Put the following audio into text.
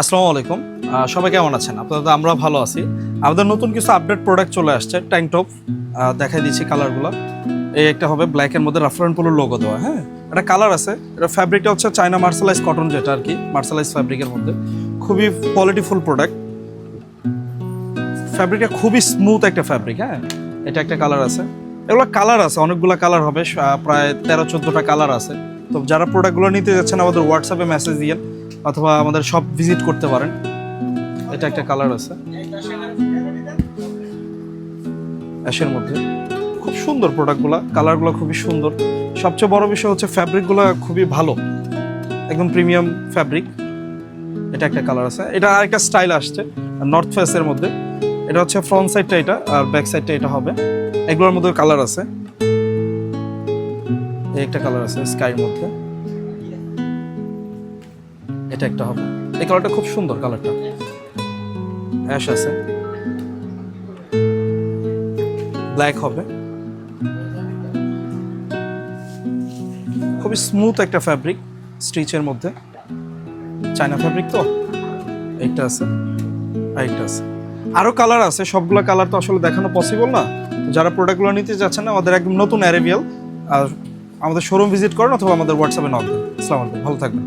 আসসালামু আলাইকুম। সবাই কেমন আছেন? আপনারা? আমরা ভালো আছি। আমাদের নতুন কিছু আপডেট প্রোডাক্ট চলে আসছে। ট্যাঙ্ক টপ দেখাই দিচ্ছি কালারগুলো। এই একটা হবে ব্ল্যাকের মধ্যে রাফারেন পোলোর লোগো দেওয়া, হ্যাঁ? এটা কালার আছে। এটা ফ্যাব্রিকটা হচ্ছে চায়না মার্শালাইজ কটন, যেটা আর কি মার্শালাইজ ফ্যাব্রিকের মধ্যে। খুবই কোয়ালিটিফুল প্রোডাক্ট। ফ্যাব্রিকটা খুবই স্মুথ একটা ফ্যাব্রিক, হ্যাঁ? এটা একটা কালার আছে। এগুলো কালার আছে, অনেকগুলো কালার হবে, প্রায় 13-14টা কালার আছে। তো যারা প্রোডাক্টগুলো নিতে যাচ্ছেন আমাদের হোয়াটসঅ্যাপে মেসেজ দিয়েন অথবা আমাদের শপ ভিজিট করতে পারেন। এটা একটা কালার আছে অ্যাশের মধ্যে। খুব সুন্দর প্রোডাক্টগুলো, কালারগুলো খুবই সুন্দর। সবচেয়ে বড় বিষয় হচ্ছে ফ্যাব্রিকগুলো খুবই ভালো, একদম প্রিমিয়াম ফ্যাব্রিক। এটা একটা কালার আছে। এটা আরেকটা স্টাইল আসছে নর্থ ফেসের মধ্যে। এটা হচ্ছে ফ্রন্ট সাইডটা এটা, আর ব্যাক সাইডটা এটা হবে। এগুলোর মধ্যে কালার আছে। এই একটা কালার আছে স্কাইয়ের মধ্যে। এটা একটা হবে। এই কালারটা খুব সুন্দর, কালারটা অ্যাশ আছে, ব্ল্যাক হবে। খুবই স্মুথ একটা ফ্যাব্রিক, স্টিচের মধ্যে, চায়না ফ্যাব্রিক তো। এইটা আছে, আরেকটা আছে, আরো কালার আছে। সবগুলো কালার তো আসলে দেখানো পসিবল না। যারা প্রোডাক্টগুলো নিতে যাচ্ছেন আমাদের একদম নতুন অ্যারাইভাল, আর আমাদের শোরুম ভিজিট করেন অথবা আমাদের হোয়াটসঅ্যাপে নক দেন। আসসালামু আলাইকুম, ভালো থাকবেন।